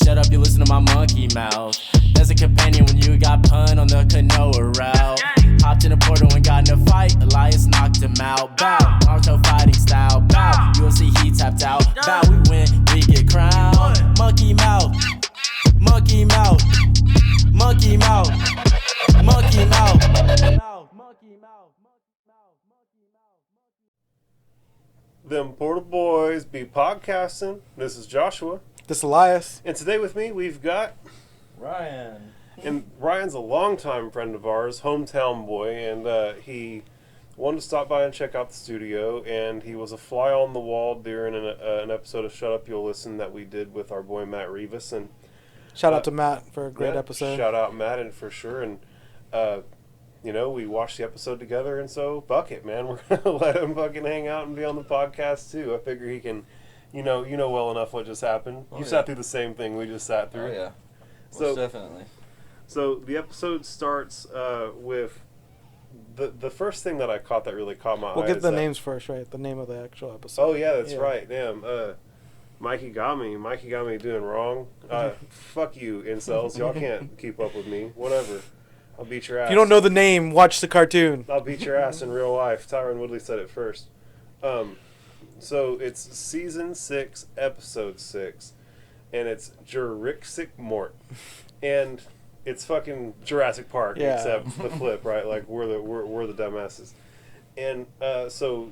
shut up, you listen to my monkey mouth. There's a companion when you got pun on the canoa route. Hopped in a portal and got in a fight, Elias knocked him out. Bow, Naruto fighting style. Bow, UFC he tapped out. Bow, we win, we get crowned. Monkey mouth, monkey mouth, monkey mouth, monkey mouth, monkey mouth. Them Portal Boys be podcasting. This is Joshua. This is Elias. And today with me, we've got Ryan. And Ryan's a longtime friend of ours, hometown boy, and he wanted to stop by and check out the studio, and he was a fly on the wall during an episode of Shut Up, You'll Listen that we did with our boy Matt Rivas. And shout out to Matt for a great episode. Shout out Matt, and for sure. And you know, we watched the episode together, and so fuck it, man. We're gonna let him fucking hang out and be on the podcast too. I figure he can, you know well enough what just happened. You sat through the same thing we just sat through. Oh yeah, so definitely. So the episode starts with the first thing that I caught that really caught my eye. We'll get the names first, right? The name of the actual episode. Oh yeah, that's right. Damn. Mikey got me doing wrong. Fuck you, incels. Y'all can't keep up with me. Whatever. I'll beat your ass. If you don't know the name, watch the cartoon. I'll beat your ass in real life. Tyron Woodley said it first. So it's season 6, episode 6, and it's JuRicksic Mort, and it's fucking Jurassic Park, except the flip, right? Like we're the dumbasses, and so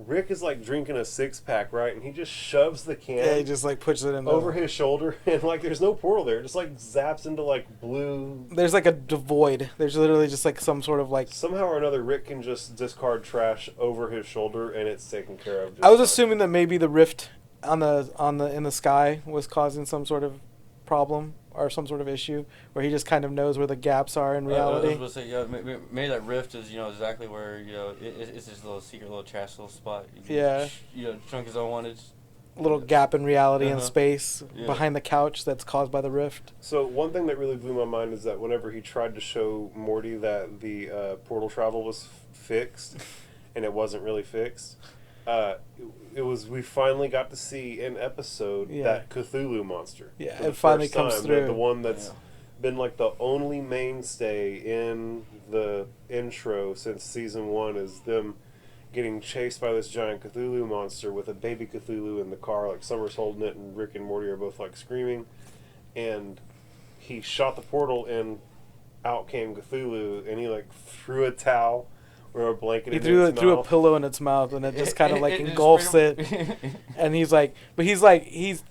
Rick is like drinking a 6-pack, right? And he just shoves the can. Yeah, he just like puts it in over his shoulder, and like there's no portal there. It just like zaps into like blue. There's like a void. There's literally just like some sort of like. Somehow or another, Rick can just discard trash over his shoulder, and it's taken care of. I was assuming that maybe the rift in the sky was causing some sort of problem or some sort of issue where he just kind of knows where the gaps are in reality. I was going to say, maybe that rift is, exactly where, it's this little secret, little trash little spot. Drunk as unwanted. Little gap in reality and space behind the couch that's caused by the rift. So one thing that really blew my mind is that whenever he tried to show Morty that the portal travel was fixed, and it wasn't really fixed, we finally got to see an episode that Cthulhu monster. Yeah, it finally comes through. The one that's been like the only mainstay in the intro since season 1 is them getting chased by this giant Cthulhu monster with a baby Cthulhu in the car. Like Summer's holding it, and Rick and Morty are both like screaming. And he shot the portal, and out came Cthulhu, and he like threw a towel or a blanket. He threw a pillow in its mouth, and it just kind of like engulfs it. And he's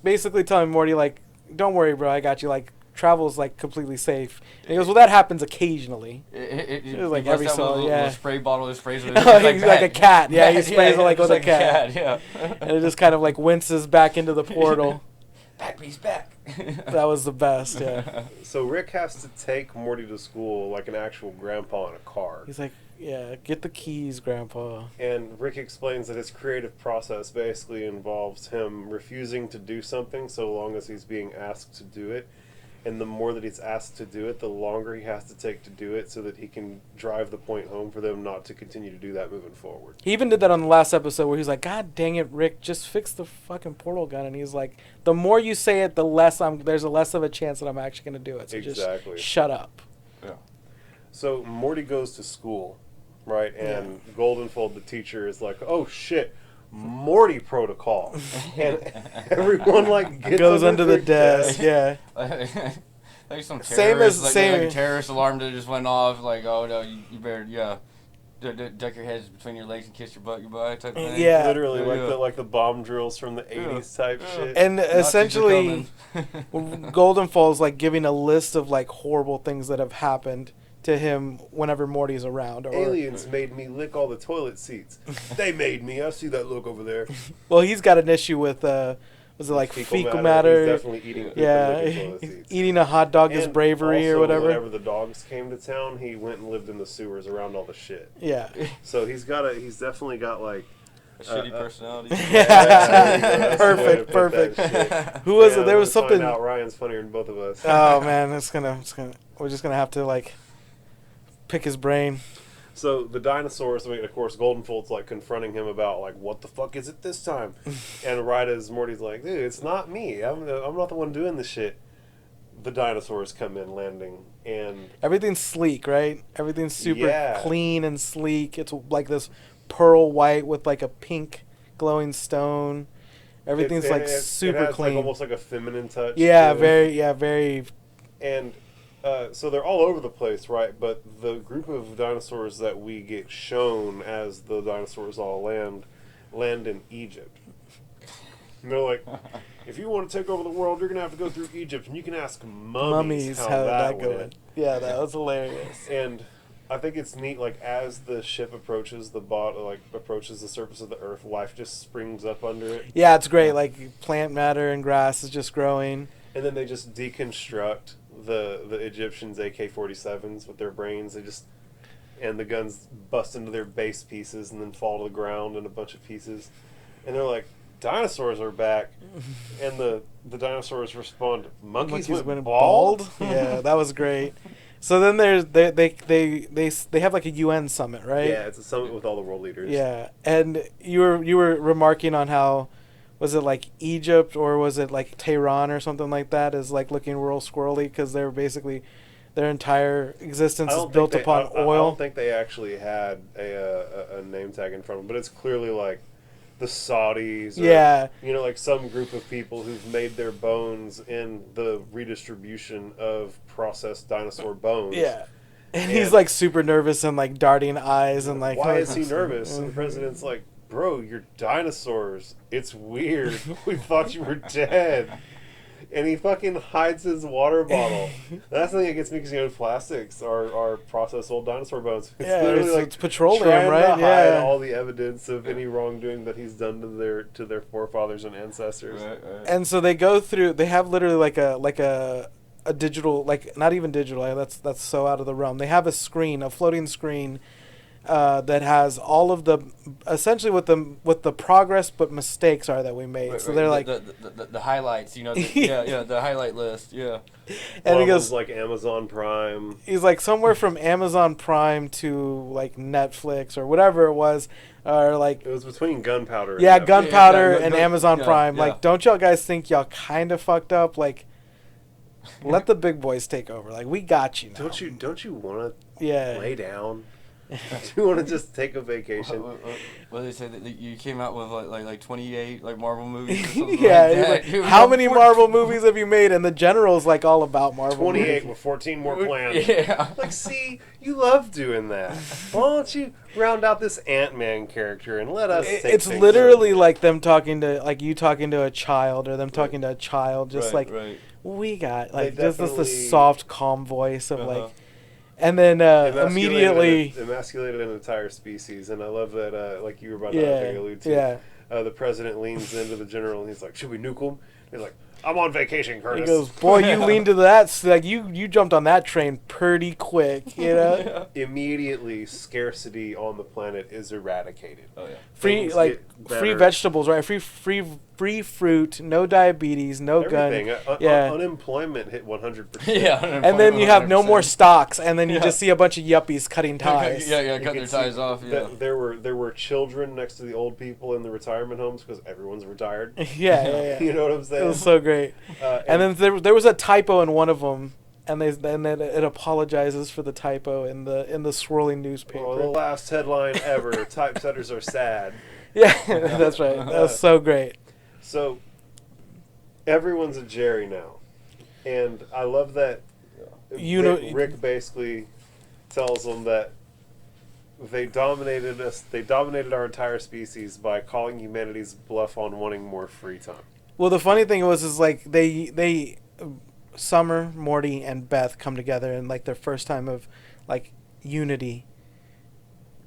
basically telling Morty like, "Don't worry, bro, I got you. Like, travel's like completely safe." And he goes, "Well, that happens occasionally." It was like every so little spray bottle, sprays with he's like a cat. Yeah, he sprays it like with a cat. Yeah, and it just kind of like winces back into the portal. Back, please, back. That was the best. Yeah. So Rick has to take Morty to school like an actual grandpa in a car. He's like, "Yeah, get the keys, Grandpa." And Rick explains that his creative process basically involves him refusing to do something so long as he's being asked to do it. And the more that he's asked to do it, the longer he has to take to do it so that he can drive the point home for them not to continue to do that moving forward. He even did that on the last episode where he's like, "God dang it, Rick, just fix the fucking portal gun." And he's like, "The more you say it, the less there's a less of a chance that I'm actually going to do it. So exactly. Just shut up." Yeah. So Morty goes to school, right? And Goldenfold, the teacher, is like, "Oh shit, Morty protocol," and everyone like goes under the desk. Yeah. Like some terrorist, like a terrorist alarm that just went off. Like, oh no, you better duck your heads between your legs and kiss your butt goodbye type of thing. Yeah, literally like the bomb drills from the 80s type shit. And essentially, Goldenfold's like giving a list of like horrible things that have happened to him whenever Morty's around. Or aliens made me lick all the toilet seats. They made me. I see that look over there. Well, he's got an issue with was it like fecal matter? He's definitely eating poop and licking toilet seats. Eating a hot dog is bravery also, or whatever. Whenever the dogs came to town, he went and lived in the sewers around all the shit. Yeah. So he's definitely got like a shitty personality. Perfect. Who was it? There was something. Find out Ryan's funnier than both of us. Oh man, we're just gonna have to like pick his brain. So the dinosaurs, I mean, of course, Goldenfold's like confronting him about like, what the fuck is it this time? And right as Morty's like, dude, it's not me. I'm not the one doing this shit. The dinosaurs come in landing, and everything's sleek, right? Everything's super clean and sleek. It's like this pearl white with like a pink glowing stone. Everything's super it has clean, like almost like a feminine touch. Yeah, very. And so they're all over the place, right? But the group of dinosaurs that we get shown as the dinosaurs all land in Egypt. And they're like, if you want to take over the world, you're going to have to go through Egypt, and you can ask mummies how that went. Yeah, that was hilarious. And I think it's neat, like, as the ship approaches approaches the surface of the Earth, life just springs up under it. Yeah, it's great. Like, plant matter and grass is just growing. And then they just deconstruct the Egyptians' AK-47s with their brains. And the guns bust into their base pieces and then fall to the ground in a bunch of pieces. And they're like, dinosaurs are back. And the dinosaurs respond, monkeys went bald? Yeah, that was great. So then they have like a UN summit, right? Yeah, it's a summit with all the world leaders. Yeah, and you were remarking on how, was it like Egypt or was it like Tehran or something like that is like looking real squirrely because they're basically their entire existence is built upon oil. I don't think they actually had a name tag in front of them, but it's clearly like the Saudis, or, like some group of people who've made their bones in the redistribution of processed dinosaur bones. Yeah. And he's like super nervous and like darting eyes and like... Why is he nervous? And the president's like, bro, you're dinosaurs. It's weird. We thought you were dead. And he fucking hides his water bottle. That's the thing that gets me, because plastics are processed old dinosaur bones. It's literally it's petroleum, trying right? to hide all the evidence of any wrongdoing that he's done to their forefathers and ancestors. Right. And so they go through. They have literally like a digital, like not even digital. That's so out of the realm. They have a floating screen. That has all of the essentially what the progress but mistakes are that we made. Right, so they're like the highlights, the highlight list, yeah. And he goes like Amazon Prime. He's like somewhere from Amazon Prime to like Netflix or whatever it was, or like it was between Gunpowder. Yeah, Gunpowder and Gun, Amazon Prime. Yeah. Like, don't y'all guys think y'all kind of fucked up? Like, let the big boys take over. Like, we got you now. Don't you want to lay down? Do you want to just take a vacation? Well, they said that you came out with like 28 like Marvel movies. Or something like how many Marvel movies have you made? And the general's like all about Marvel. 28 movies. with 14 more planned. Yeah. Like, see, you love doing that. Why don't you round out this Ant-Man character and let us? It's literally like them talking to you talking to a child, or them talking to a child, just we got like just this soft, calm voice of like. And then immediately emasculated an entire species, and I love that. Like you were about to allude to. The president leans into the general, and he's like, "Should we nuke him?" He's like, "I'm on vacation, Curtis." He goes, "Boy, you leaned to that. So, like you jumped on that train pretty quick, you know." Immediately, scarcity on the planet is eradicated. Oh yeah. Free vegetables, right? Free fruit, no diabetes, no everything. gun. Unemployment hit 100%. Yeah, and then you have no more stocks, and then you just see a bunch of yuppies cutting ties. Cut their ties off. Yeah. There were children next to the old people in the retirement homes because everyone's retired. Yeah. You know what I'm saying? It was so great. And then there was a typo in one of them. And then it apologizes for the typo in the swirling newspaper. Oh, the last headline ever: typesetters are sad. Yeah, that's right. That was so great. So everyone's a Jerry now, and I love that. Rick basically tells them that they dominated us. They dominated our entire species by calling humanity's bluff on wanting more free time. Well, the funny thing is like they. Summer, Morty, and Beth come together in like their first time of like unity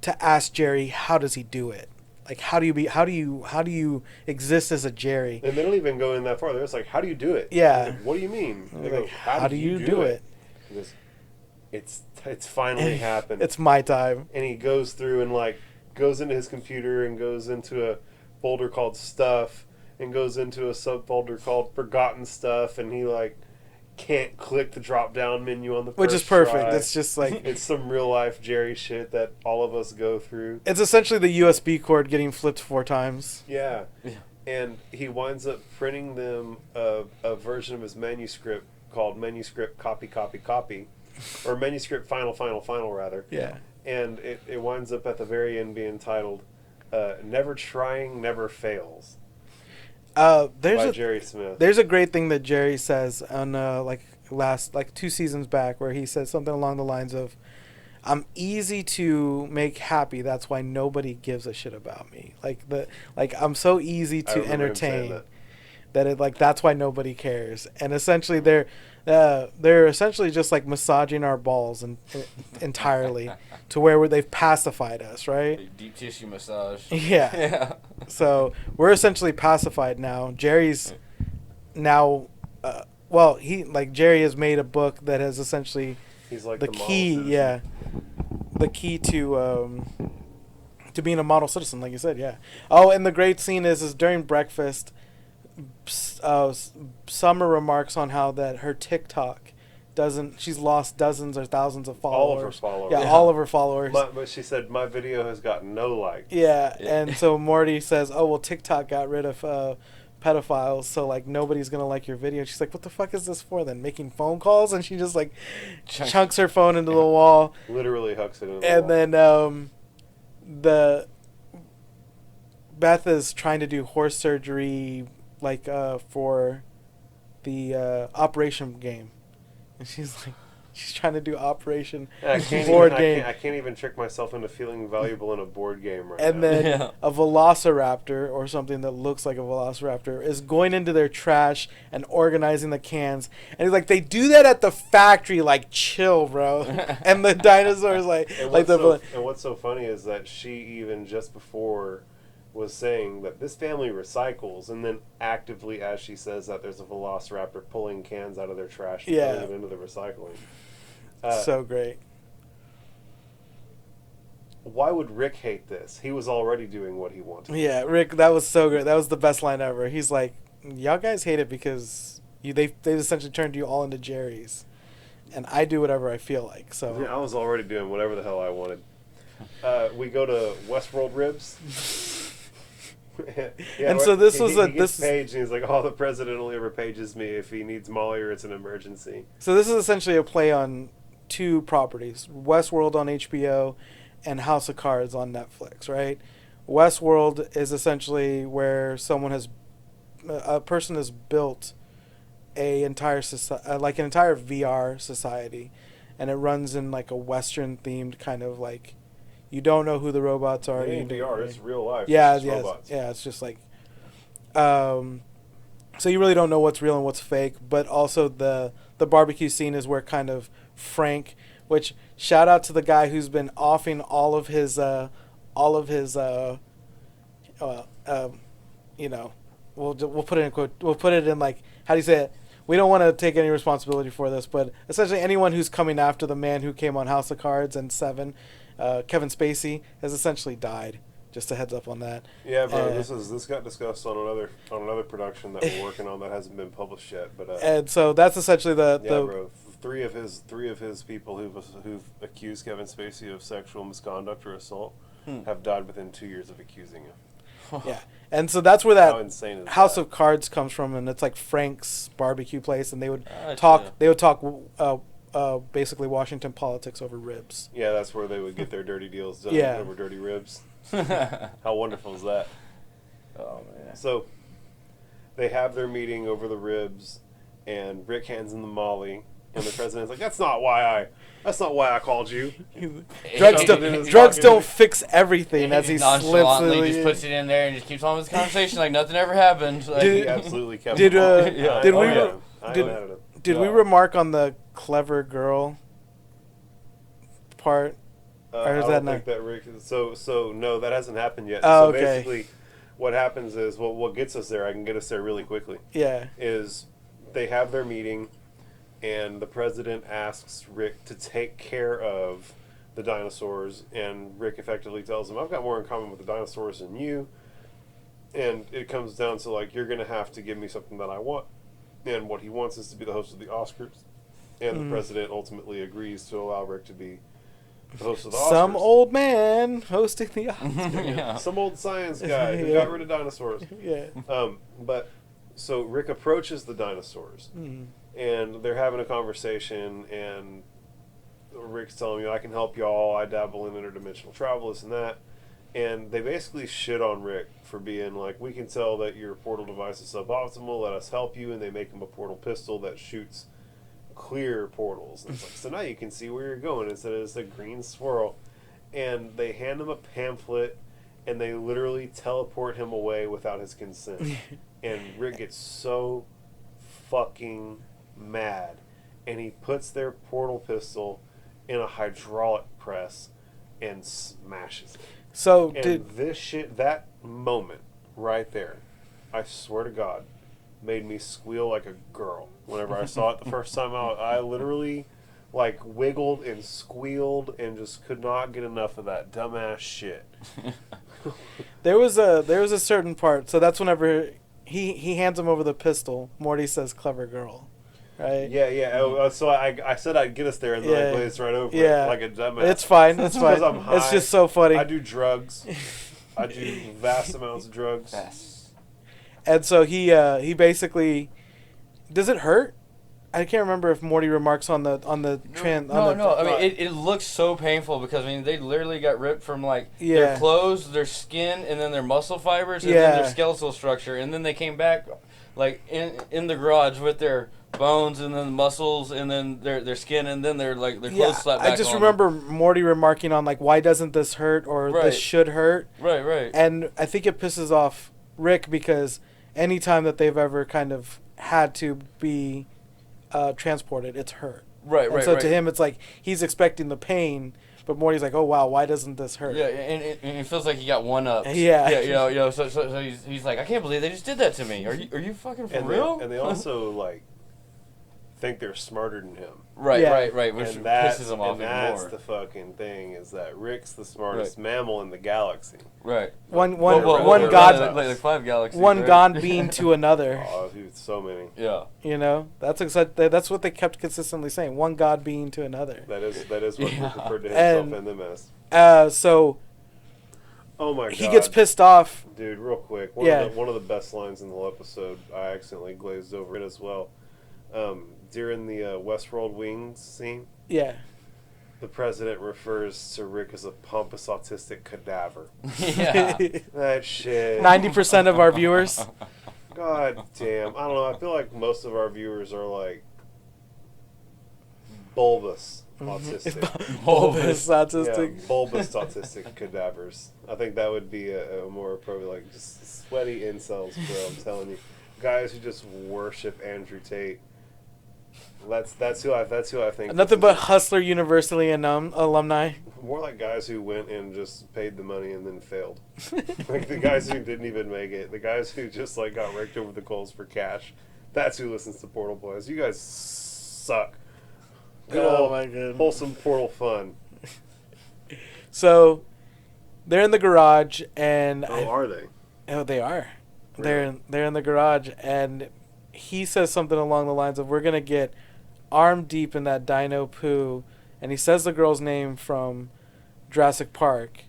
to ask Jerry, how does he do it? Like, how do you exist as a Jerry? And they don't even go in that far. They're just like, how do you do it? Yeah. Like, what do you mean? They go, how do you do it? He goes, it's finally happened. It's my time. And he goes through and like goes into his computer and goes into a folder called Stuff and goes into a subfolder called Forgotten Stuff, and he like can't click the drop down menu on the first which is perfect. try. It's just like it's some real life Jerry shit that all of us go through. it's essentially the USB cord getting flipped 4 times. Yeah. And he winds up printing them a version of his manuscript called Manuscript Copy, or Manuscript Final, rather. Yeah. And it winds up at the very end being titled Never Trying, Never Fails. By Jerry Smith. There's a great thing that Jerry says on last 2 seasons back where he says something along the lines of, I'm easy to make happy. That's why nobody gives a shit about me. I'm so easy to entertain that that's why nobody cares. And essentially they're essentially just like massaging our balls entirely to where they've pacified us, right? Deep tissue massage. Yeah. So we're essentially pacified now. Jerry's now, Jerry has made a book that has essentially He's like the key, the key to being a model citizen, like you said, yeah. Oh, and the great scene is during breakfast, Summer remarks on how that her TikTok she's lost dozens or thousands of followers. All of her followers. Yeah, all of her followers. But she said, my video has gotten no likes. Yeah, and so Morty says, oh, well, TikTok got rid of pedophiles, so nobody's gonna like your video. She's like, what the fuck is this for then? Making phone calls? And she just chunks her phone into the wall. Literally hucks it into the wall. And then Beth is trying to do horse surgery for the Operation game. And she's trying to do Operation board game. I can't even trick myself into feeling valuable in a board game right now. And then a velociraptor or something that looks like a velociraptor is going into their trash and organizing the cans. And he's like, they do that at the factory, chill, bro. And the dinosaur's and what's so funny is that she even just before was saying that this family recycles, and then actively, as she says that, there's a velociraptor pulling cans out of their trash and putting them into the recycling. So great. Why would Rick hate this? He was already doing what he wanted. Yeah, Rick, that was so great. That was the best line ever. He's like, y'all guys hate it because they essentially turned you all into Jerry's, and I do whatever I feel like. So yeah, I was already doing whatever the hell I wanted. We go to Westworld Ribs. And so this he gets paged, and he's like, "Oh, the president only ever pages me if he needs Molly or it's an emergency." So this is essentially a play on 2 properties: Westworld on HBO and House of Cards on Netflix. Right? Westworld is essentially where a person has built an entire an entire VR society, and it runs in a Western themed kind of you don't know who the robots are. It ain't VR, it's real life. Yeah, it's robots. It's just so you really don't know what's real and what's fake. But also the barbecue scene is where kind of Frank, which shout out to the guy who's been offing all of his we'll put it in quote. We'll put it in how do you say it? We don't want to take any responsibility for this, but essentially anyone who's coming after the man who came on House of Cards and Seven. Kevin Spacey has essentially died. Just a heads up on that. Yeah, bro. This got discussed on another production that we're working on that hasn't been published yet. But and so that's essentially bro. Three of his people who've accused Kevin Spacey of sexual misconduct or assault have died within 2 years of accusing him. Yeah, and so that's where that How insane is House that? of Cards comes from, and it's Frank's barbecue place, and they would talk. They would talk. Basically Washington politics over ribs. Yeah, that's where they would get their dirty deals done over dirty ribs. How wonderful is that? Oh, man. So they have their meeting over the ribs, and Rick hands in the Molly, and the president's like, That's not why I called you. Drugs don't fix everything. As he nonchalantly slips just puts it in there and just keeps on with his conversation like nothing ever happened. He absolutely kept Did we remark on the clever girl part? Or is I that don't not? think that Rick. So no, that hasn't happened yet. Oh, so okay. basically, what happens is what gets us there. I can get us there really quickly. Yeah. Is they have their meeting, and the president asks Rick to take care of the dinosaurs, and Rick effectively tells him, "I've got more in common with the dinosaurs than you." And it comes down to you're gonna have to give me something that I want. and what he wants is to be the host of the Oscars. And the president ultimately agrees to allow Rick to be the host of the Oscars. Some old man hosting the Oscars. Yeah. Some old science guy who got rid of dinosaurs. Yeah. But so Rick approaches the dinosaurs, and they're having a conversation, and Rick's telling me, I can help y'all, I dabble in interdimensional travel, this and that. And they basically shit on Rick for being like, we can tell that your portal device is suboptimal, let us help you. And they make him a portal pistol that shoots clear portals. And it's like, so now you can see where you're going instead of just a green swirl. And they hand him a pamphlet, and they literally teleport him away without his consent. And Rick gets so fucking mad. And he puts their portal pistol in a hydraulic press and smashes it. So And this shit, that moment right there, I swear to God, made me squeal like a girl. Whenever I saw it the first time out, I literally like wiggled and squealed and just could not get enough of that dumbass shit. there was a certain part. So that's whenever he hands him over the pistol. Morty says, "Clever girl." Right? Yeah. So I said I'd get us there, and then I glazed right over it like a dumbass. It's fine. It's fine. I'm high. It's just so funny. I do drugs. I do vast amounts of drugs. And so he basically, does it hurt? I can't remember if Morty remarks on the No. I mean, it looks so painful because I mean they literally got ripped from like their clothes, their skin, and then their muscle fibers, and then their skeletal structure, and then they came back like in the garage with their bones and then muscles and then their skin and then their clothes slapped back I just on remember Morty remarking on like, why doesn't this hurt, or this should hurt. Right. And I think it pisses off Rick because anytime that they've ever kind of had to be transported, it's hurt. Right. So to him, it's like he's expecting the pain, but Morty's like, oh wow, why doesn't this hurt? Yeah, and it feels like he got one up. Yeah. So he's like, I can't believe they just did that to me. Are you fucking for real? And they also like think they're smarter than him. Right, which pisses him off even more. And that's the fucking thing, is that Rick's the smartest mammal in the galaxy. Right. One god, like 5 galaxies. One god being to another. Oh, dude, so many. Yeah. You know, that's what they kept consistently saying. One god being to another. That is what Rick referred to himself and them as. So. Oh my god. He gets pissed off. Dude, real quick. One of the best lines in the whole episode, I accidentally glazed over it as well. During the Westworld Wings scene, the president refers to Rick as a pompous autistic cadaver. Yeah. That shit. 90% of our viewers. God damn. I don't know. I feel like most of our viewers are like bulbous autistic. Bulbous autistic. Yeah, bulbous autistic cadavers. I think that would be a more appropriate, like just sweaty incels, bro. I'm telling you. Guys who just worship Andrew Tate. That's who I think. Nothing but Hustler University alumni. More like guys who went and just paid the money and then failed. Like the guys who didn't even make it. The guys who just like got raked over the coals for cash. That's who listens to Portal Boys. You guys suck. Oh my god. Wholesome Portal fun. So they're in the garage and are they? Oh, they are. Really? They're in the garage and he says something along the lines of, we're going to get arm deep in that dino poo, and he says the girl's name from Jurassic Park,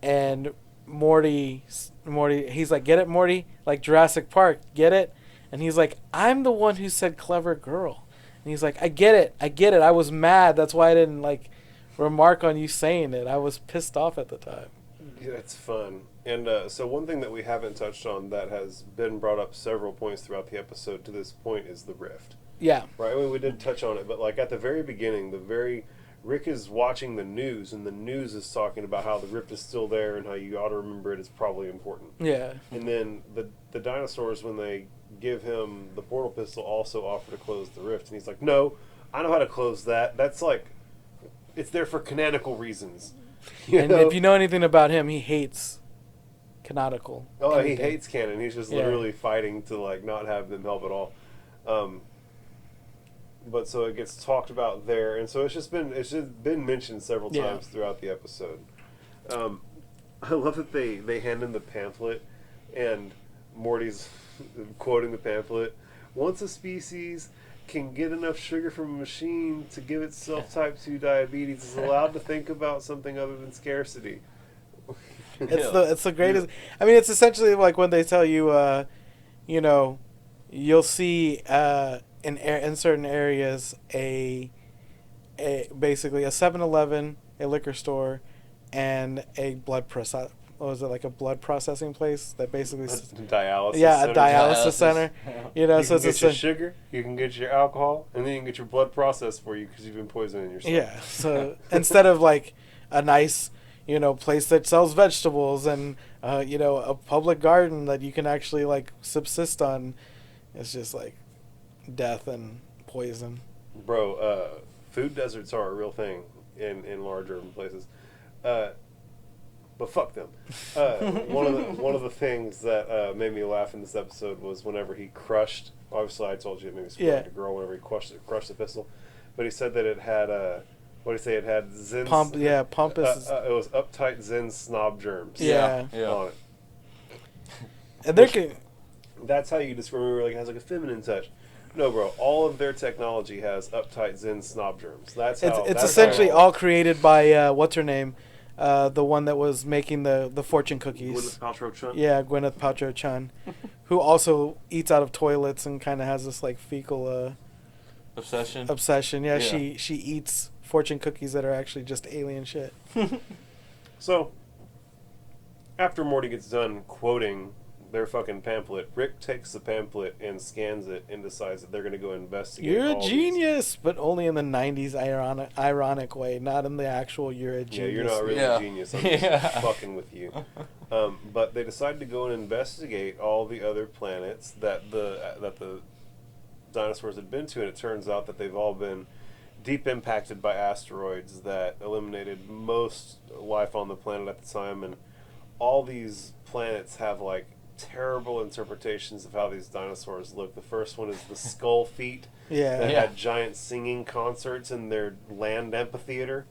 and Morty, he's like, get it, Morty? Like Jurassic Park, get it? And he's like, I'm the one who said clever girl. And he's like, I get it, I was mad, that's why I didn't, like, remark on you saying it. I was pissed off at the time. Yeah, it's fun. And so one thing that we haven't touched on that has been brought up several points throughout the episode to this point is the rift. Yeah. Right? I mean, we did touch on it, but like at the very beginning, Rick is watching the news, and the news is talking about how the rift is still there and how you ought to remember it is probably important. Yeah. And then the dinosaurs, when they give him the portal pistol, also offer to close the rift. And he's like, no, I know how to close that. That's like, it's there for canonical reasons. And if you know anything about him, he hates canonical. Oh, he hates canon. He's just literally fighting to like not have them help at all. But so it gets talked about there, and so it's just been mentioned several times throughout the episode. I love that they hand him the pamphlet, and Morty's quoting the pamphlet. once a species can get enough sugar from a machine to give itself type 2 diabetes, it's allowed to think about something other than scarcity. It's the greatest. I mean, it's essentially like when they tell you, you know, you'll see in certain areas basically a 7-Eleven, a liquor store, and a blood like a blood processing place that basically dialysis. Yeah, center. a dialysis center. You know, You so can it's get your sugar, you can get your alcohol, and then you can get your blood processed for you because you've been poisoning yourself. Yeah. So instead of like a nice, you know, place that sells vegetables and you know, a public garden that you can actually like subsist on, it's just like death and poison. Bro, food deserts are a real thing in large urban places. But fuck them. One of the things that made me laugh in this episode was whenever he crushed. Obviously, I told you it made me spoil like a girl whenever he crushed the pistol. But he said that it had what did he say? It had Zen. Pump. Yeah, pump is. It was uptight Zen snob germs. Yeah. On it. And they That's how you describe it. Like it has like a feminine touch. No, bro. All of their technology has uptight Zen snob germs. That's how. It's essentially all created by what's her name. The one that was making the fortune cookies. Gwyneth Paltrow-Chun? Yeah, Gwyneth Paltrow-Chun, who also eats out of toilets and kind of has this like fecal obsession. Yeah, she eats fortune cookies that are actually just alien shit. So, after Morty gets done quoting their fucking pamphlet, Rick takes the pamphlet and scans it and decides that they're going to go investigate. You're a genius, but only in the 90s ironic way, not in the actual you're a genius. Yeah, you're not really a genius. I'm just fucking with you. But they decide to go and investigate all the other planets that the dinosaurs had been to, and it turns out that they've all been deep impacted by asteroids that eliminated most life on the planet at the time, and all these planets have like terrible interpretations of how these dinosaurs look. The first one is the skull feet that had giant singing concerts in their land amphitheater.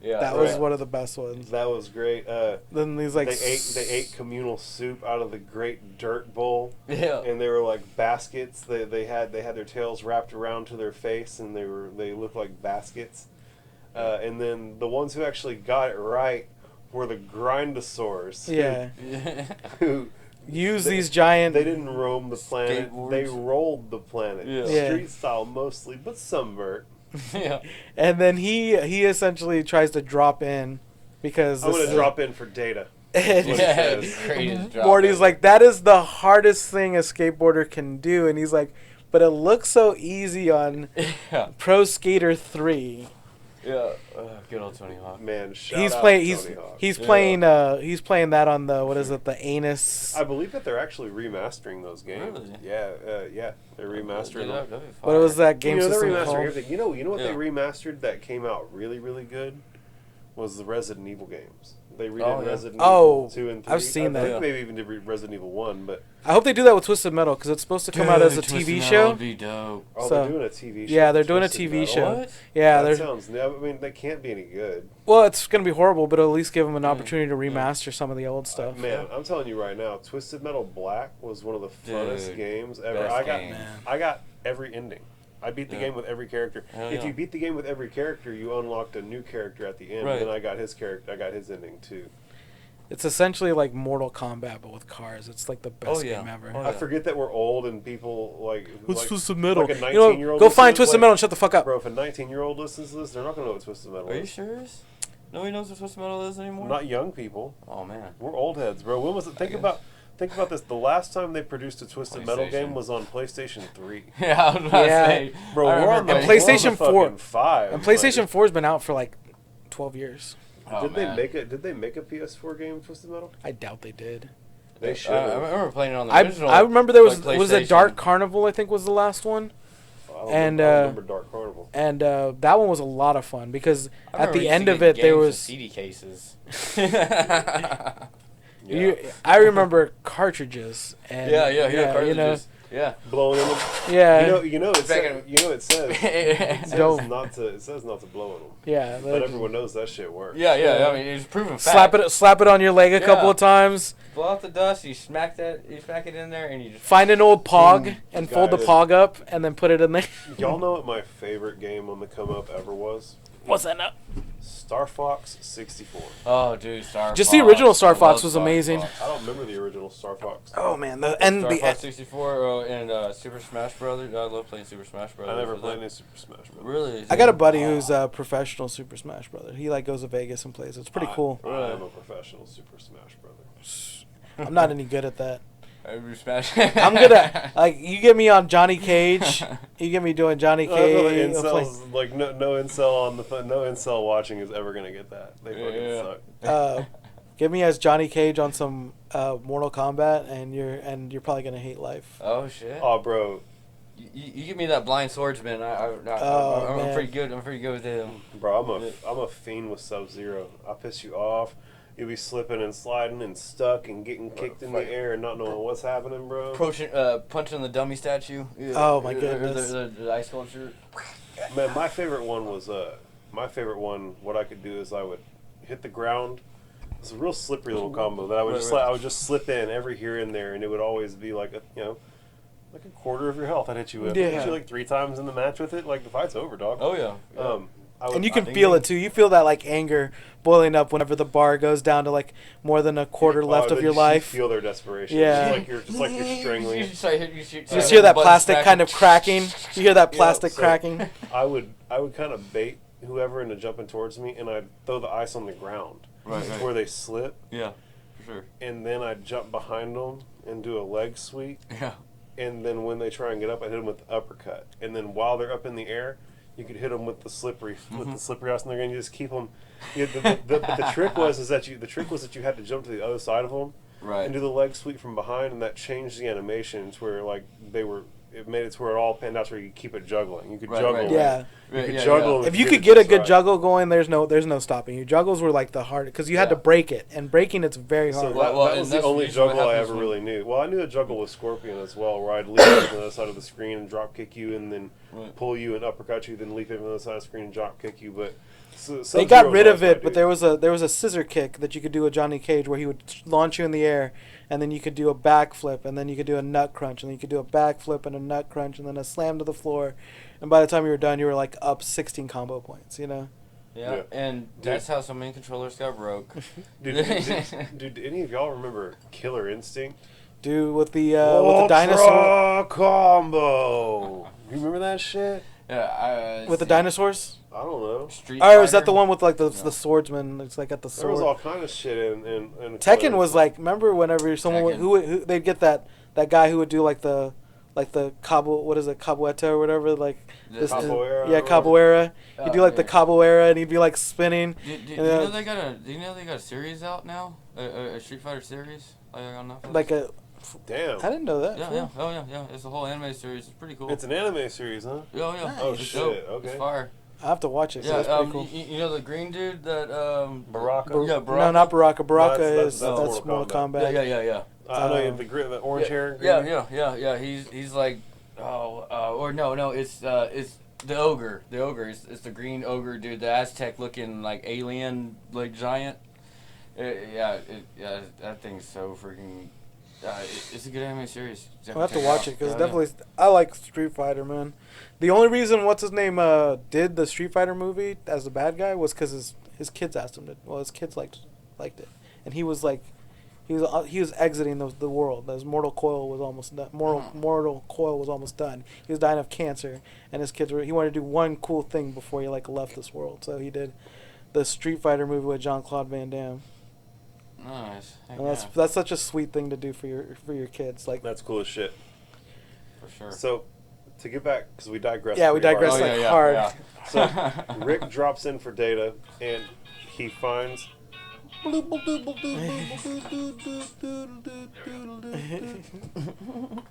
Yeah, that was one of the best ones. That was great. Then these like they ate communal soup out of the great dirt bowl. Yeah, and they were like baskets. They had their tails wrapped around to their face, and they looked like baskets. And then the ones who actually got it right were the Grindosaurs. Yeah, who use these giant. They didn't roam the planet. Skateboards. They rolled the planet. Yeah. Street style mostly, but some vert. Yeah. And then he essentially tries to drop in because I'm going to drop in for data. Morty's like, that is the hardest thing a skateboarder can do, and he's like, but it looks so easy on Pro Skater 3. Yeah, good old Tony Hawk. Man, he's out playing. Tony Hawk. He's playing. He's playing that on the what is it? The Anus. I believe that they're actually remastering those games. Really? Yeah, they're remastering them. What was that game They're system remastering called? everything. You know what they remastered that came out really, really good was the Resident Evil games. They redid Resident Evil 2 and 3. I've seen that. I think maybe even did Resident Evil 1, but I hope they do that with Twisted Metal because it's supposed to come out as a TV show. Would be dope. Oh, So- they're doing a TV show. Yeah, they're doing a Twisted TV Metal. show. What? Yeah, That they're. sounds. I mean, they can't be any good. Well, it's gonna be horrible, but at least give them an opportunity to remaster some of the old stuff. Man, I'm telling you right now, Twisted Metal Black was one of the funnest Dude, games ever. best I got game. I got every ending. I beat the game with every character. Hell If yeah. you beat the game with every character, you unlocked a new character at the end. Right. And I got his character. I got his ending too. It's essentially like Mortal Kombat, but with cars. It's like the best game ever. Oh, I forget that we're old and people like. What's like, Twisted Metal? Like a You know, 19-year-old go find listens to Twisted this, Metal and shut the fuck up. Bro, if a 19-year-old listens to this, they're not gonna know what Twisted Metal Are you is. serious? Nobody knows what Twisted Metal is anymore? Not young people. Oh, man. We're old heads, bro. When was it? Think about this. The last time they produced a Twisted Metal game was on PlayStation 3. Yeah, I was about to say. Bro, I we're on the remember PlayStation 4. 5. And PlayStation 4's been out for like 12 years. Oh, Did man. they make a PS4 game Twisted Metal? I doubt they did. They should. I remember playing it on the I original. remember there was like, was it PlayStation. Dark Carnival, I think was the last one. I remember Dark Carnival. And that one was a lot of fun because I at the remember end used of to it get there games in was CD cases. Yeah. I remember cartridges and Yeah, cartridges. Yeah. Blowing in them. Yeah. You know it says. It says not to blow in them. Yeah. But everyone knows that shit works. Yeah. I mean, it's proven fact. Slap it on your leg a couple of times. Blow out the dust. You smack it in there, and you just find an old Pog and fold the Pog up, and then put it in there. Y'all know what my favorite game on the come up ever was? What's that now? Star Fox 64. Oh, dude, Star Fox. Just the original Star Fox was amazing. I don't remember the original Star Fox. Oh man, Star Fox 64 and Super Smash Brothers. I love playing Super Smash Brothers. I never played any Super Smash Brothers. Really? I got a buddy who's a professional Super Smash Brother. He like goes to Vegas and plays. It's pretty cool. I am a professional Super Smash Brother. I'm not any good at that. Smash. I'm good at you get me on Johnny Cage. You get me doing Johnny Cage. Like no incel on no incel watching is ever gonna get that. They fucking suck. Get me as Johnny Cage on some Mortal Kombat, and you're probably gonna hate life. Oh shit. Oh bro. You give me that blind swordsman. I'm pretty good. I'm pretty good with him. Bro, I'm a fiend with Sub-Zero. I'll piss you off. You'll be slipping and sliding and stuck and getting kicked in the air and not knowing what's happening, bro. Punching the dummy statue. Oh my goodness. The ice sculpture. Man, my favorite one was what I could do is I would hit the ground. It's a real slippery little combo that I would just slip in every here and there, and it would always be like a quarter of your health. I'd hit you with. Hit you like 3 times in the match with it. Like the fight's over, dog. Oh yeah. And you can feel it too. You feel that like anger boiling up whenever the bar goes down to like more than a quarter left of your life. You feel their desperation. Yeah. Just like you're strangling. You just hear that plastic kind of cracking. You hear that plastic cracking. I would kind of bait whoever into jumping towards me, and I'd throw the ice on the ground. Right. Where they slip. Yeah, for sure. And then I'd jump behind them and do a leg sweep. Yeah. And then when they try and get up, I hit them with the uppercut. And then while they're up in the air, you could hit them with the slippery ice, and they're going to just keep them. The trick was that you had to jump to the other side of them, right, and do the leg sweep from behind, and that changed the animation to where like it made it to where it all panned out to where you could keep it juggling. You could juggle. Right. Yeah. You could juggle. If you could get a good juggle going, there's no stopping you. Juggles were like the hard because you had to break it, and breaking it's very hard. So that was the only juggle I ever really knew. Well, I knew a juggle with Scorpion as well, where I'd leap on the other side of the screen and drop kick you, and then pull you and uppercut you, then leap on the other side of the screen and drop kick you. But they got rid of it, but there was a scissor kick that you could do with Johnny Cage, where he would launch you in the air, and then you could do a backflip, and then you could do a nut crunch, and then you could do a backflip and a nut crunch, and then a slam to the floor, and by the time you were done, you were like up 16 combo points, you know? Yeah. And that's how so many controllers got broke. Dude, any of y'all remember Killer Instinct? Dude, with the dinosaur combo. You remember that shit? Yeah, with the dinosaurs? I don't know. Or is that the one with like the swordsman? It's like at the sword. There was all kind of shit in Tekken was like, remember whenever someone who they'd get that guy who would do like the capoeira or whatever, like capoeira. Capoeira. He'd do like the capoeira, and he'd be like spinning. Do you know they got a series out now? A Street Fighter series on Netflix? Like a. Damn. I didn't know that. Yeah. It's a whole anime series. It's pretty cool. It's an anime series, huh? Yeah. Nice. Oh shit. Okay. It's fire. I have to watch it. Yeah, it's pretty cool. You know the green dude that Baraka? Baraka. No, not Baraka. Baraka that's that's Mortal Kombat. Yeah. I know you have the orange hair. Yeah. He's like, it's the ogre. The ogre. It's the green ogre dude, the Aztec looking like alien like giant. That thing's so freaking. It's a good anime series. I'll have to watch it because definitely I like Street Fighter, man. The only reason what's his name did the Street Fighter movie as the bad guy was because his kids asked him to. Well, his kids liked it, and he was like, he was exiting the world. His mortal coil was almost done. Mortal coil was almost done. He was dying of cancer, and his kids he wanted to do one cool thing before he like left this world. So he did the Street Fighter movie with Jean-Claude Van Damme. Nice. And that's such a sweet thing to do for your kids. Like that's cool as shit. For sure. So, to get back, because we digress. Yeah, we digress hard. Yeah. So Rick drops in for Data, and he finds.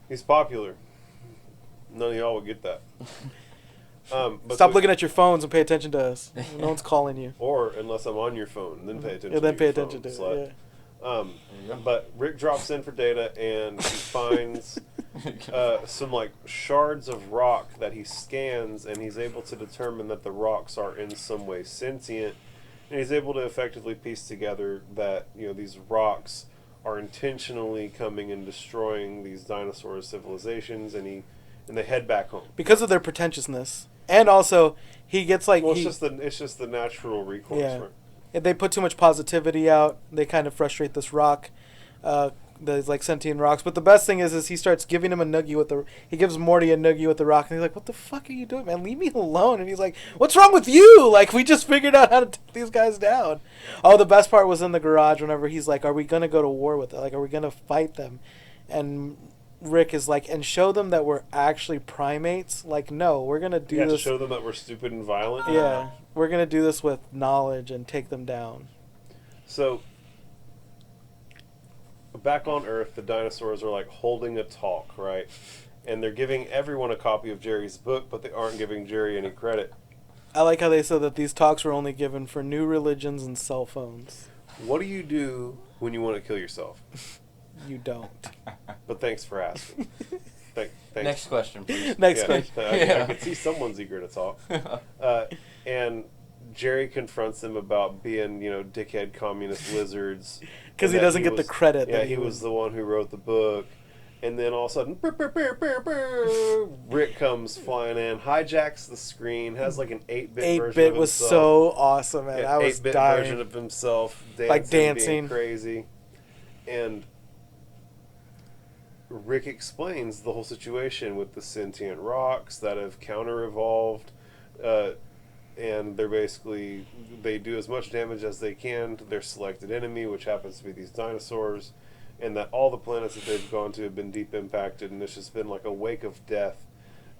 He's popular. None of y'all would get that. Stop looking at your phones and pay attention to us. No one's calling you. Or unless I'm on your phone, then pay attention. Yeah, then to pay your attention phone, to it. But Rick drops in for Data, and he finds some like shards of rock that he scans, and he's able to determine that the rocks are in some way sentient, and he's able to effectively piece together that these rocks are intentionally coming and destroying these dinosaur civilizations, and they head back home because of their pretentiousness, and also he gets like it's just the natural recourse. Yeah. Right? If they put too much positivity out, they kind of frustrate this rock. Those like sentient rocks. But the best thing is he starts giving him a noogie with he gives Morty a noogie with the rock, and he's like, "What the fuck are you doing, man? Leave me alone." And he's like, "What's wrong with you? Like, we just figured out how to take these guys down." Oh, the best part was in the garage whenever he's like, "Are we gonna go to war with it? Like, are we gonna fight them?" And Rick is like, "And show them that we're actually primates." Like, no, we're gonna do this. To show them that we're stupid and violent. Yeah, we're gonna do this with knowledge and take them down. So, back on Earth, the dinosaurs are like holding a talk, right? And they're giving everyone a copy of Jerry's book, but they aren't giving Jerry any credit. I like how they said that these talks were only given for new religions and cell phones. What do you do when you want to kill yourself? You don't. But thanks for asking. Thanks. Next question, please. Next question. I could see someone's eager to talk. And Jerry confronts him about being, dickhead communist lizards. Because he doesn't get the credit. Yeah, he was the one who wrote the book. And then all of a sudden, Rick comes flying in, hijacks the screen, has like an 8-bit version of himself. 8-bit was so awesome, man. I was 8-bit dying. version of himself, dancing. being crazy. And Rick explains the whole situation with the sentient rocks that have counter-evolved. And they do as much damage as they can to their selected enemy, which happens to be these dinosaurs, and that all the planets that they've gone to have been deep impacted, and it's just been like a wake of death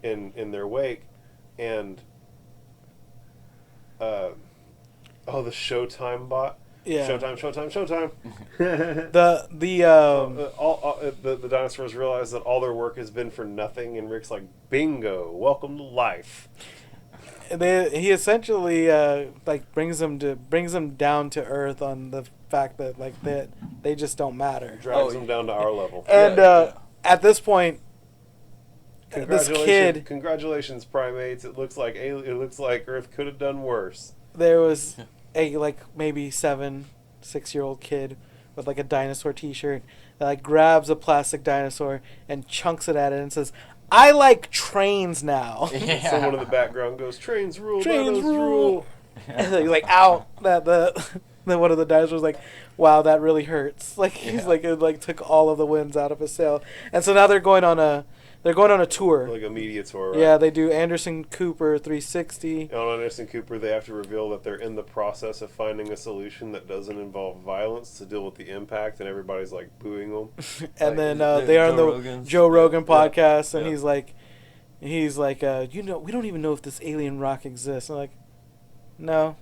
in their wake. And the Showtime bot. Yeah. Showtime. The dinosaurs realize that all their work has been for nothing, and Rick's like, "Bingo! Welcome to life." He essentially brings them down to earth on the fact that they just don't matter. Drags them down to our level. And at this point, this kid. Congratulations, primates! It looks like Earth could have done worse. There was a maybe 6-year-old kid with a dinosaur T-shirt that grabs a plastic dinosaur and chunks it at it and says, "I like trains now." Yeah. Someone in the background goes, "Trains rule, Trains dinos rule." And he's like, "Ow!" Then one of the dinosaurs like, "Wow, that really hurts." He's it took all of the winds out of his sail. And so now they're going on a tour. Like a media tour, right? Yeah, they do Anderson Cooper 360. And on Anderson Cooper, they have to reveal that they're in the process of finding a solution that doesn't involve violence to deal with the impact, and everybody's booing them. And then they are on the Joe Rogan podcast, and he's like, we don't even know if this alien rock exists. I'm like, no,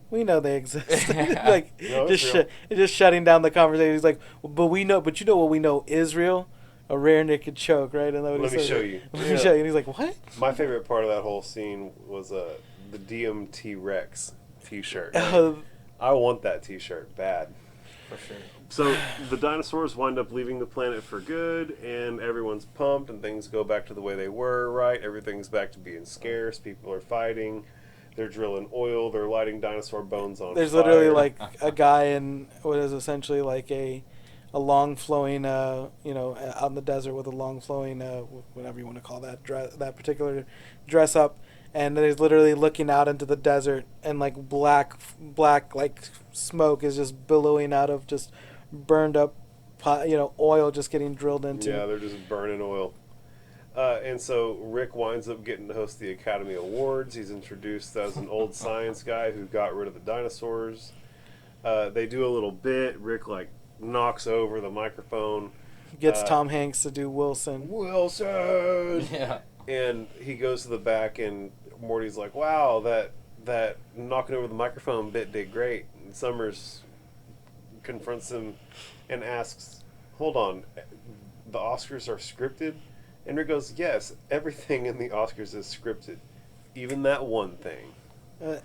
we know they exist. No, just shutting down the conversation. He's like, but you know what we know is real? A rare naked choke, right? And Let me show you. Let me show you. And he's like, what? My favorite part of that whole scene was the DMT Rex T-shirt. I want that T-shirt bad. For sure. So the dinosaurs wind up leaving the planet for good, and everyone's pumped, and things go back to the way they were, right? Everything's back to being scarce. People are fighting. They're drilling oil. They're lighting dinosaur bones on There's fire. literally a guy in what is essentially a long flowing, out in the desert with a long flowing, whatever you want to call that that particular dress up, and he's literally looking out into the desert, and black smoke is just billowing out of just burned up, oil just getting drilled into. Yeah, they're just burning oil. And so Rick winds up getting to host the Academy Awards. He's introduced as an old science guy who got rid of the dinosaurs. They do a little bit. Rick knocks over the microphone. Gets Tom Hanks to do Wilson. Yeah. And he goes to the back, and Morty's like, "Wow, that knocking over the microphone bit did great." And Summers confronts him and asks, "Hold on, the Oscars are scripted?" And Rick goes, "Yes, everything in the Oscars is scripted, even that one thing."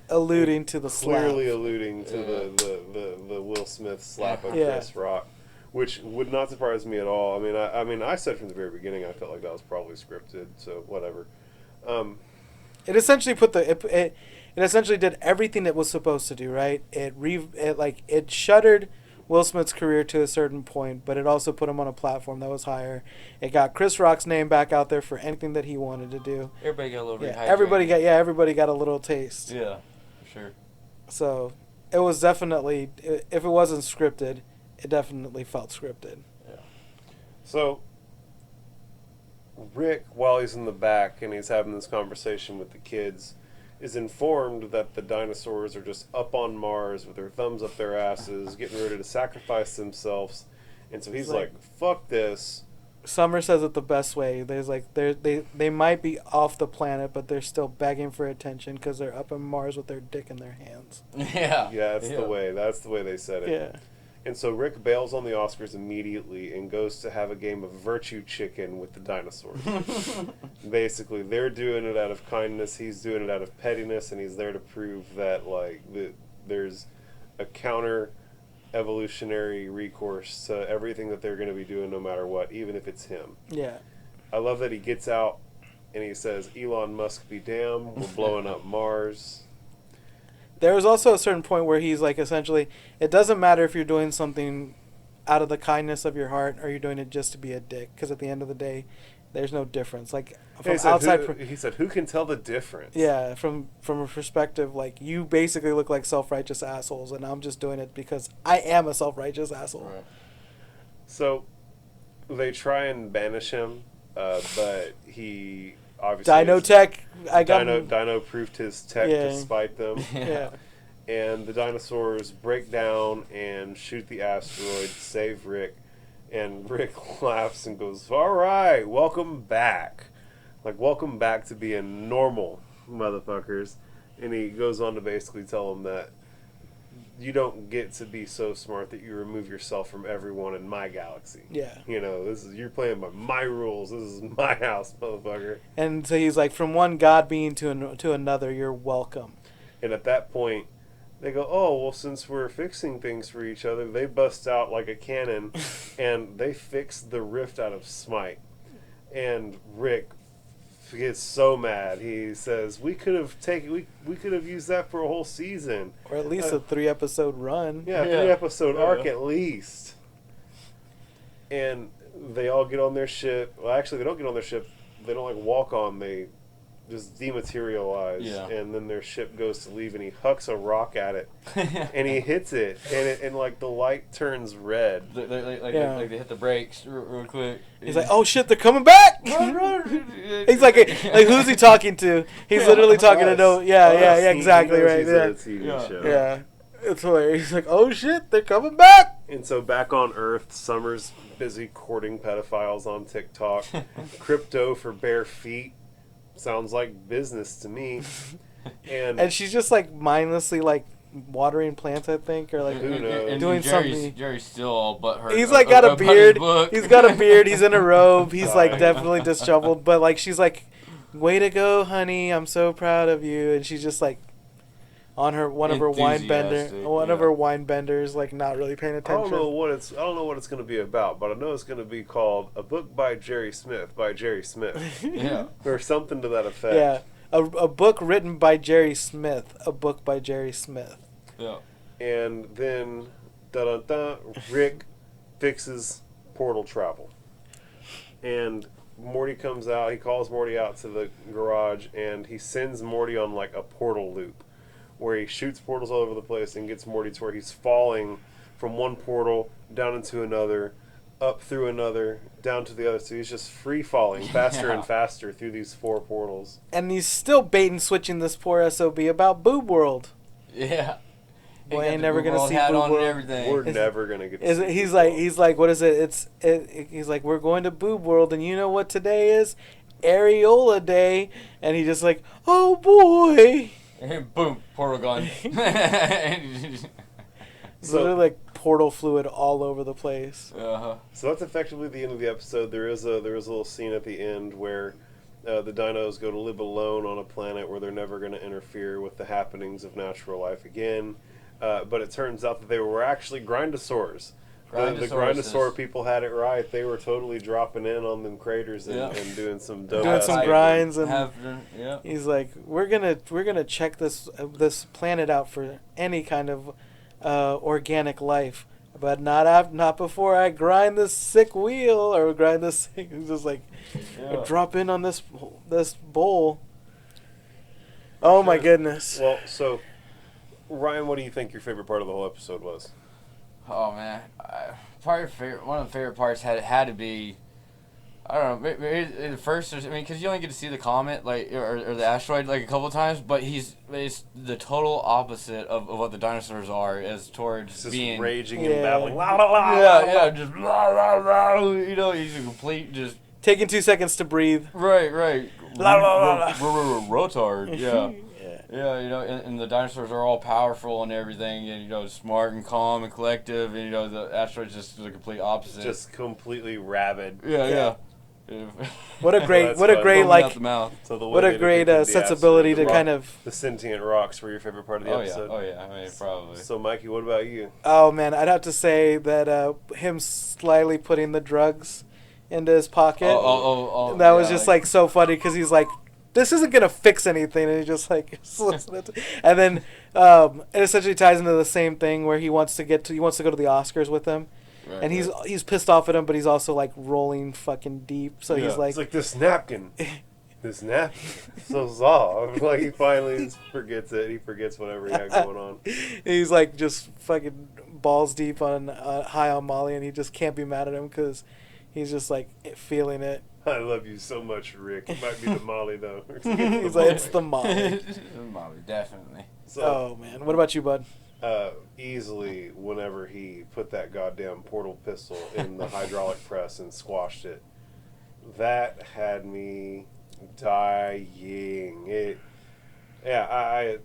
Alluding to the slap. Clearly alluding to the Will Smith slap of Chris Rock, which would not surprise me at all. I mean, I said from the very beginning I felt like that was probably scripted, so whatever. It essentially it essentially did everything it was supposed to do, right? It shuttered Will Smith's career to a certain point, but it also put him on a platform that was higher. It got Chris Rock's name back out there for anything that he wanted to do. Everybody got a little rehydrated. Everybody got a little taste. Yeah, for sure. So it was definitely, if it wasn't scripted, it definitely felt scripted. Yeah. So Rick, while he's in the back and he's having this conversation with the kids, is informed that the dinosaurs are just up on Mars with their thumbs up their asses, getting ready to sacrifice themselves. And so he's like, fuck this. Summer says it the best way. There's like they might be off the planet, but they're still begging for attention because they're up on Mars with their dick in their hands. Yeah. Yeah, that's the way they said it. Yeah. And so Rick bails on the Oscars immediately and goes to have a game of virtue chicken with the dinosaurs. Basically, they're doing it out of kindness, he's doing it out of pettiness, and he's there to prove that there's a counter evolutionary recourse to everything that they're going to be doing no matter what, even if it's him. Yeah. I love that he gets out and he says, Elon Musk be damned, we're blowing up Mars. There was also a certain point where he's like, essentially, it doesn't matter if you're doing something out of the kindness of your heart or you're doing it just to be a dick, because at the end of the day, there's no difference. Like, from he said, who can tell the difference? Yeah, from a perspective, like, you basically look like self-righteous assholes, and I'm just doing it because I am a self-righteous asshole. Right. So they try and banish him, but he obviously Dino proved his tech despite them. Yeah. And the dinosaurs break down and shoot the asteroid, save Rick, and Rick laughs and goes, all right, welcome back. Like, welcome back to being normal, motherfuckers. And he goes on to basically tell them that you don't get to be so smart that you remove yourself from everyone in my galaxy. Yeah. You know, you're playing by my rules. This is my house, motherfucker. And so he's like, from one God being to another, you're welcome. And at that point, they go, oh, well, since we're fixing things for each other, they bust out like a cannon, and they fix the rift out of Smite. And Rick gets so mad. He says, we could have used that for a whole season. Or at least a 3-episode run. Yeah, 3-episode arc at least. And they all get on their ship. Well, actually, they don't get on their ship. They don't, walk on. They just dematerialize. Yeah. And then their ship goes to leave, and he hucks a rock at it. And he hits it. And the light turns red. Like they hit the brakes real quick. He's like, oh, shit, they're coming back! He's like, who's he talking to? He's literally talking to no... Yeah, exactly, right. Yeah. It's hilarious. He's like, oh, shit, they're coming back! And so back on Earth, Summer's busy courting pedophiles on TikTok. Crypto for bare feet. Sounds like business to me. And she's just mindlessly watering plants, I think, or who knows? doing something. Jerry's still all butthurt. He's got a beard. He's got a beard. He's in a robe. He's definitely disheveled. But she's like, way to go, honey. I'm so proud of you. And she's just on one of her wine benders, not really paying attention. I don't know what it's going to be about, but I know it's going to be called A Book by Jerry Smith Yeah. Or something to that effect. Yeah. A book written by Jerry Smith. A book by Jerry Smith. Yeah. And then Rick fixes portal travel. And Morty comes out. He calls Morty out to the garage, and he sends Morty on a portal loop, where he shoots portals all over the place and gets Morty to where he's falling from one portal down into another, up through another, down to the other. So he's just free falling faster and faster through these 4 portals. And he's still bait and switching this poor SOB about Boob World. Yeah. Boy, ain't never gonna see Boob World. We're never gonna get to see He's like, what is it? He's like, we're going to Boob World, and you know what today is? Areola Day. And he's just like, oh boy. And boom, portal gone. So literally portal fluid all over the place. Uh-huh. So that's effectively the end of the episode. There is a little scene at the end where the dinos go to live alone on a planet where they're never going to interfere with the happenings of natural life again. But it turns out that they were actually grindosaurs The Grindosaur people had it right. They were totally dropping in on them craters and doing some dope. Doing some grinds and yeah. He's like, we're gonna check this planet out for any kind of organic life, but not before I grind this sick wheel or grind this. He's just like, drop in on this bowl. Oh my goodness. Well, so Ryan, what do you think your favorite part of the whole episode was? Oh man, one of the favorite parts had to be, I don't know, maybe the first. I mean, because you only get to see the comet or the asteroid like a couple of times, but it's the total opposite of what the dinosaurs are as towards just being raging and babbling. Just blah, blah, blah, you know, he's a complete just taking 2 seconds to breathe. Right. Rotard, yeah. Yeah, you know, and the dinosaurs are all powerful and everything, and, you know, smart and calm and collective, and, you know, the asteroid's just the complete opposite. Just completely rabid. Yeah. What a great sensibility to kind of... The sentient rocks were your favorite part of the episode? Oh, yeah, I mean, probably. So, Mikey, what about you? Oh, man, I'd have to say that him slyly putting the drugs into his pocket. That was just, like, so funny, because he's like, this isn't gonna fix anything, and he just like, and then it essentially ties into the same thing where he wants to go to the Oscars with him, and he's pissed off at him, but he's also like rolling fucking deep, so he's like, it's like this napkin, so soft. Like he finally forgets it. He forgets whatever he had going on. He's like just fucking balls deep on high on Molly, and he just can't be mad at him because he's just like feeling it. I love you so much, Rick. It might be the Molly, though. He's like, it's the Molly. Molly, definitely. So, oh, man. What about you, bud? Easily, whenever he put that goddamn portal pistol in the hydraulic press and squashed it, that had me dying. I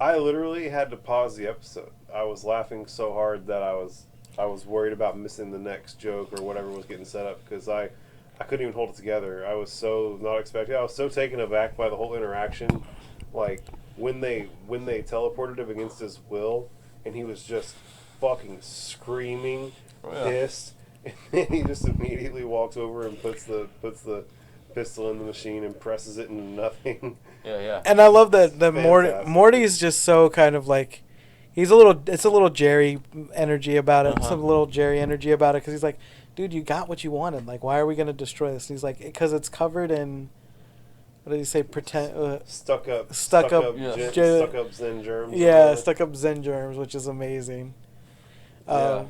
literally had to pause the episode. I was laughing so hard that I was worried about missing the next joke or whatever was getting set up because I couldn't even hold it together. I was so not expecting. I was so taken aback by the whole interaction. Like when they teleported him against his will, and he was just fucking screaming, pissed, and then he just immediately walks over and puts the pistol in the machine and presses it into nothing. Yeah. And I love that Morty's just so kind of like, it's a little Jerry energy about it. Some little Jerry energy about it because he's like, dude, you got what you wanted. Like, why are we going to destroy this? And he's like, because it's covered in, what did he say? Stuck up Zen germs. Yeah, stuck up Zen germs, which is amazing. Yeah.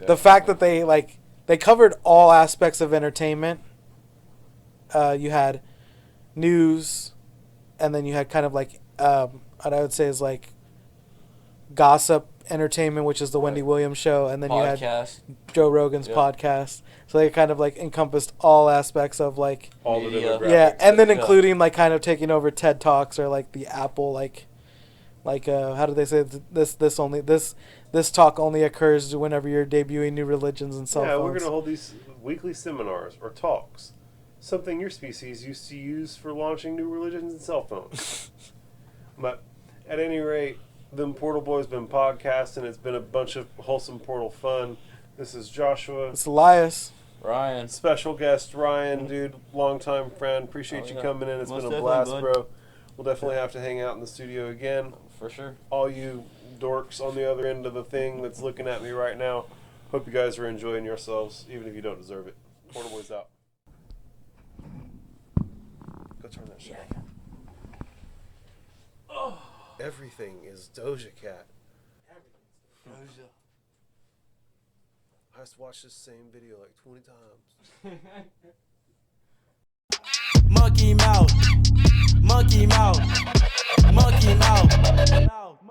The fact that they covered all aspects of entertainment. You had news, and then you had kind of like, what I would say is like gossip entertainment, which is the Wendy Williams show, and then podcast. You had Joe Rogan's podcast. So they kind of like encompassed all aspects of like all the demographics. Yeah, and then including like kind of taking over TED Talks or like the Apple like how do they say this talk only occurs whenever you're debuting new religions and cell phones. Yeah, we're gonna hold these weekly seminars or talks, something your species used to use for launching new religions and cell phones. But at any rate, them Portal Boys been podcasting. It's been a bunch of wholesome Portal fun. This is Joshua. It's Elias. Ryan. Special guest Ryan, dude. Longtime friend. Appreciate you coming in. It's been a blast, bro. We'll definitely have to hang out in the studio again. For sure. All you dorks on the other end of the thing that's looking at me right now, hope you guys are enjoying yourselves, even if you don't deserve it. Portal Boys out. Go turn that shit off. Oh. Everything is Doja Cat. Doja. I just watched this same video like 20 times. Monkey mouth. Monkey mouth. Monkey mouth. Monkey mouth.